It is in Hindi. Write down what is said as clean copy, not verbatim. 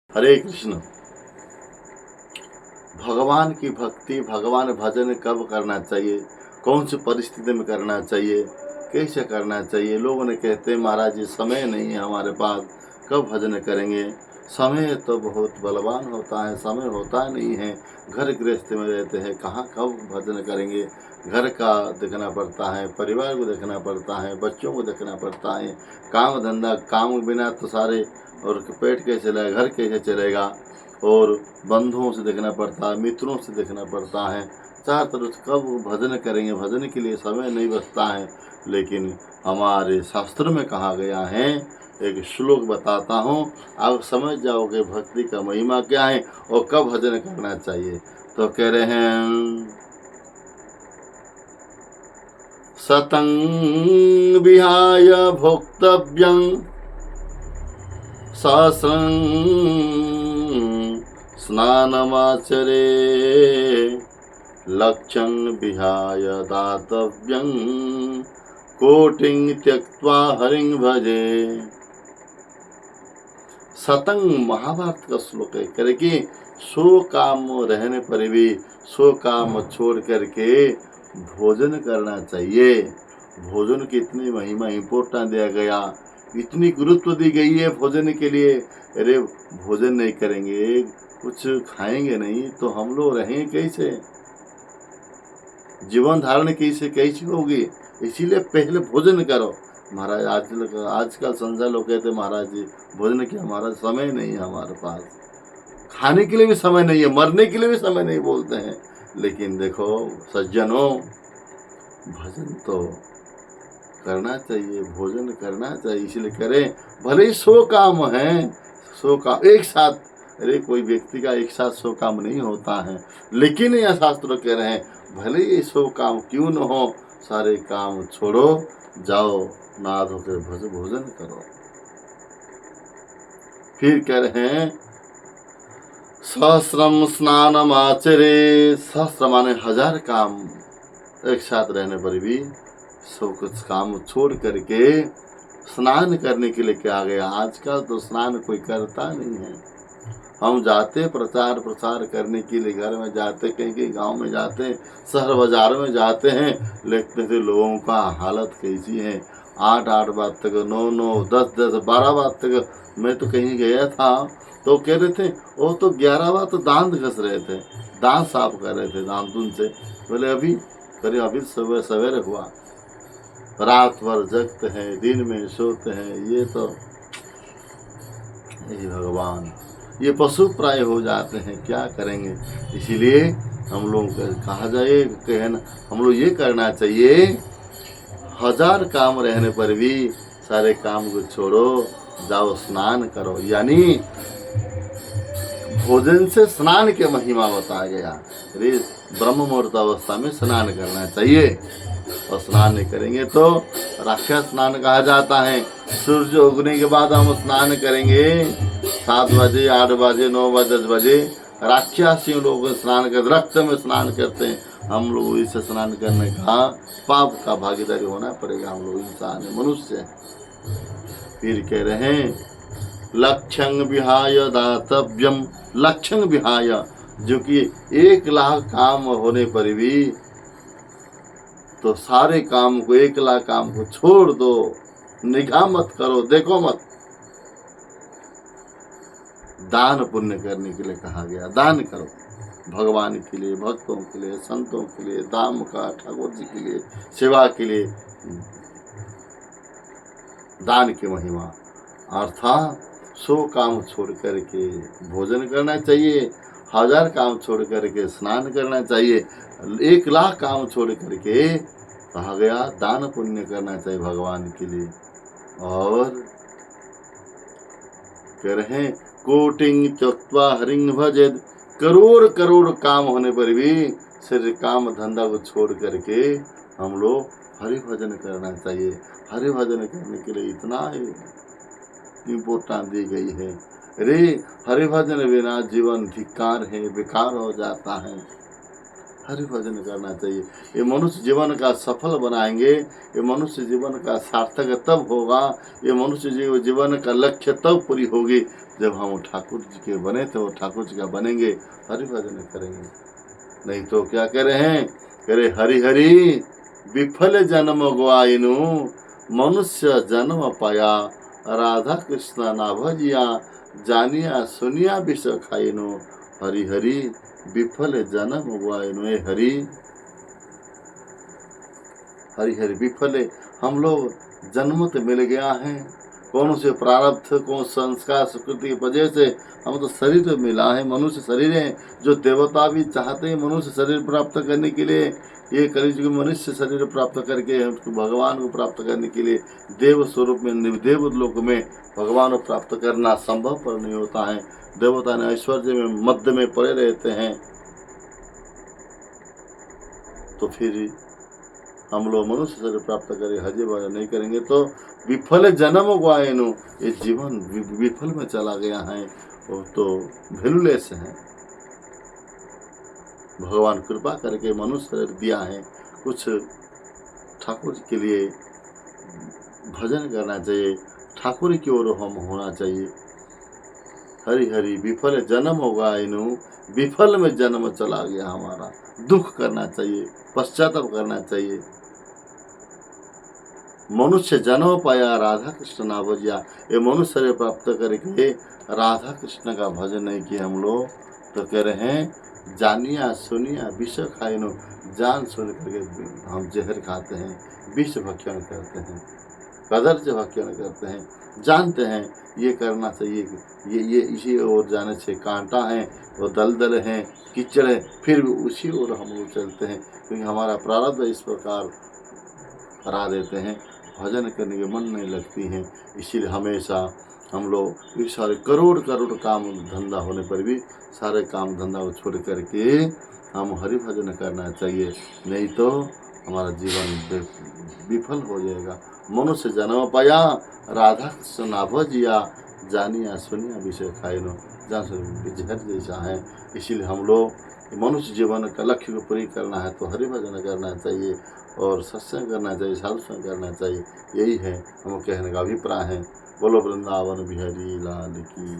हरे कृष्ण। भगवान की भक्ति, भगवान भजन कब करना चाहिए, कौन सी परिस्थिति में करना चाहिए, कैसे करना चाहिए। लोगों ने कहते हैं महाराज जी समय नहीं है हमारे पास, कब भजन करेंगे। समय तो बहुत बलवान होता है, समय होता नहीं है। घर गृहस्थ में रहते हैं, कहाँ कब भजन करेंगे। घर का देखना पड़ता है, परिवार को देखना पड़ता है, बच्चों को देखना पड़ता है, काम धंधा, काम बिना तो सारे और पेट कैसे चलेगा, घर कैसे चलेगा। और बंधुओं से देखना पड़ता है, मित्रों से देखना पड़ता है। चार तरफ कब भजन करेंगे, भजन के लिए समय नहीं बचता है। लेकिन हमारे शास्त्र में कहा गया है, एक श्लोक बताता हूँ, आप समझ जाओगे भक्ति का महिमा क्या है और कब भजन करना चाहिए। तो कह रहे हैं, सतं विहाय भोक्तव्यं सहस्रं स्नानमाचरे लक्ष्यं विहाय दातव्यं कोटिं त्यक्त्वा हरिं भजे। सतंग महाभारत का श्लोक है। करे कि 100 काम रहने पर भी 100 काम छोड़ करके भोजन करना चाहिए। भोजन की इतनी महिमा इम्पोर्टेंट दिया गया, इतनी गुरुत्व दी गई है भोजन के लिए। अरे भोजन नहीं करेंगे, कुछ खाएंगे नहीं तो हम लोग रहेंगे कैसे, जीवन धारण कैसे होगी। इसीलिए पहले भोजन करो। महाराज आजकल संसार लोग कहते महाराज जी भोजन किया, हमारा समय नहीं है हमारे पास, खाने के लिए भी समय नहीं है, मरने के लिए भी समय नहीं बोलते हैं। लेकिन देखो सज्जनों, भजन तो करना चाहिए, भोजन करना चाहिए। इसलिए करें, भले ही 100 काम हैं, 100 काम एक साथ। अरे कोई व्यक्ति का एक साथ 100 काम नहीं होता है। लेकिन यह शास्त्र कह रहे हैं, भले ही 100 काम क्यों न हो, सारे काम छोड़ो, जाओ नहा धो के भोजन करो। फिर कह रहे हैं, सहस्रम स्नानम आचरे। सहस्र माने 1000 काम एक साथ रहने पर भी सब कुछ काम छोड़ करके स्नान करने के लिए क्या गया। आजकल तो स्नान कोई करता नहीं है। हम जाते प्रचार प्रसार करने के लिए, घर में जाते, कहीं गांव में जाते, शहर बाजार में जाते हैं, देखते थे लोगों का हालत कैसी है। 8 बात तक, 9 10 12 बात तक। मैं तो कहीं गया था तो कह रहे थे वो तो 11 बार तो दांत घस रहे थे, दांत साफ कर रहे थे दांतुन से। बोले अभी करे, अभी सवेरे हुआ। रात भर जगते हैं, दिन में सोते हैं। ये तो हे भगवान, ये पशु प्राय हो जाते हैं, क्या करेंगे। इसीलिए हम लोग कहा जाए, कहना हम लोग ये करना चाहिए, 1000 काम रहने पर भी सारे काम को छोड़ो, जाओ स्नान करो। यानी भोजन से स्नान के महिमा बताया गया। अरे ब्रह्म मुहूर्त अवस्था में स्नान करना चाहिए, और स्नान नहीं करेंगे तो राक्षस स्नान कहा जाता है। सूर्य उगने के बाद हम स्नान करेंगे, 7 बजे 8 बजे 9 बजे 10 बजे राक्षसी लोग स्नान करते, रक्त में स्नान करते हैं। हम लोग इससे स्नान करने का पाप का भागीदारी होना पड़ेगा। हम लोग इंसान है, मनुष्य है। फिर कह रहे हैं, लक्ष्यं विहाय दातव्यम। लक्ष्यं विहाय, जो कि 1 लाख काम होने पर भी तो सारे काम को, 1 लाख काम को छोड़ दो, निगाह मत करो, देखो मत। दान पुण्य करने के लिए कहा गया, दान करो भगवान के लिए, भक्तों के लिए, संतों के लिए, दाम का ठाकुर जी के लिए, सेवा के लिए। दान की महिमा अर्थात 100 काम छोड़ करके भोजन करना चाहिए, 1000 काम छोड़ करके स्नान करना चाहिए, 1 लाख काम छोड़ करके कहा गया दान पुण्य करना चाहिए भगवान के लिए। और कह रहे हैं, कोटिं त्यक्त्वा हरिं भजेद। करोड़ करोड़ काम होने पर भी सिर्फ काम धंधा को छोड़ करके हम लोग हरि भजन करना चाहिए। हरि भजन करने के लिए इतना इम्पोर्टेंस दी गई है। अरे हरि भजन बिना जीवन धिक्कार है, बेकार हो जाता है। हरि भजन करना चाहिए। ये मनुष्य जीवन का सफल बनाएंगे, ये मनुष्य जीवन का सार्थक तब होगा, ये मनुष्य जीवन का लक्ष्य तब पूरी होगी जब हम ठाकुर जी के बने तो वो ठाकुर जी का बनेंगे, हरि भजन करेंगे। नहीं तो क्या कह रहे हैं, कह रहे हरि हरि विफल जन्म गवाइनु, मनुष्य जन्म पाया राधा कृष्ण ना भजिया, जानिया सुनिया विष खाइनु, हरि हरि विफल जन्म गवाइनु। हरि हरि हरि विफल, हम लोग जन्म तो मिल गया है, कौन से प्रारब्ध कौन संस्कार संस्कृति की वजह से हम तो शरीर तो मिला है, मनुष्य शरीर है। जो देवता भी चाहते हैं मनुष्य शरीर प्राप्त करने के लिए, ये कलयुग में मनुष्य शरीर प्राप्त करके उसको भगवान को प्राप्त करने के लिए देव स्वरूप में देव लोक में भगवान को प्राप्त करना संभव पर नहीं होता है। देवता ने ऐश्वर्य में मध्य में पड़े रहते हैं, तो फिर हम लोग मनुष्य शरीर प्राप्त करें हरि भजन नहीं करेंगे तो विफल जन्म गवाएनु, ये जीवन विफल में चला गया है, वो तो वैल्यूलेस है। भगवान कृपा करके मनुष्य शरीर दिया है, कुछ ठाकुर के लिए भजन करना चाहिए, ठाकुर की ओर हम होना चाहिए। हरि हरि विफल जन्म होगा इनु, विफल में जन्म चला गया हमारा, दुख करना चाहिए, पश्चाताप करना चाहिए। मनुष्य जन्म पाया राधा कृष्ण ना भजिया, ये मनुष्य शरीर प्राप्त करके राधा कृष्ण का भजन नहीं किया हम लोग, तो कह रहे हैं जानिया सुनिया विष खाइनो, जान सुन करके हम जहर खाते हैं, विष भक्षण करते हैं, कदर भक्षण करते हैं, जानते हैं ये करना चाहिए, ये इसी ओर जाने से कांटा है, वो दलदल है, कीचड़ है, फिर भी उसी ओर हम लोग चलते हैं, क्योंकि हमारा प्रारब्ध इस प्रकार करा देते हैं, भजन करने के मन नहीं लगती हैं। इसीलिए हमेशा हम लोग ये सारे करोड़ करोड़ काम धंधा होने पर भी सारे काम धंधा को छोड़ करके हम हरि भजन करना चाहिए, नहीं तो हमारा जीवन विफल हो जाएगा। मनुष्य जन्म पाया राधा कृष्ण ना भजिया, जानिया सुनिया विषय खाइनो, जान जहर जैसा है। इसीलिए हम लोग मनुष्य जीवन का लक्ष्य को पूरी करना है तो हरि भजन करना चाहिए और सत्संग करना चाहिए, साधु संग करना चाहिए। यही है हम कहने का अभिप्राय है। बोलो वृंदावन बिहारी लाल की।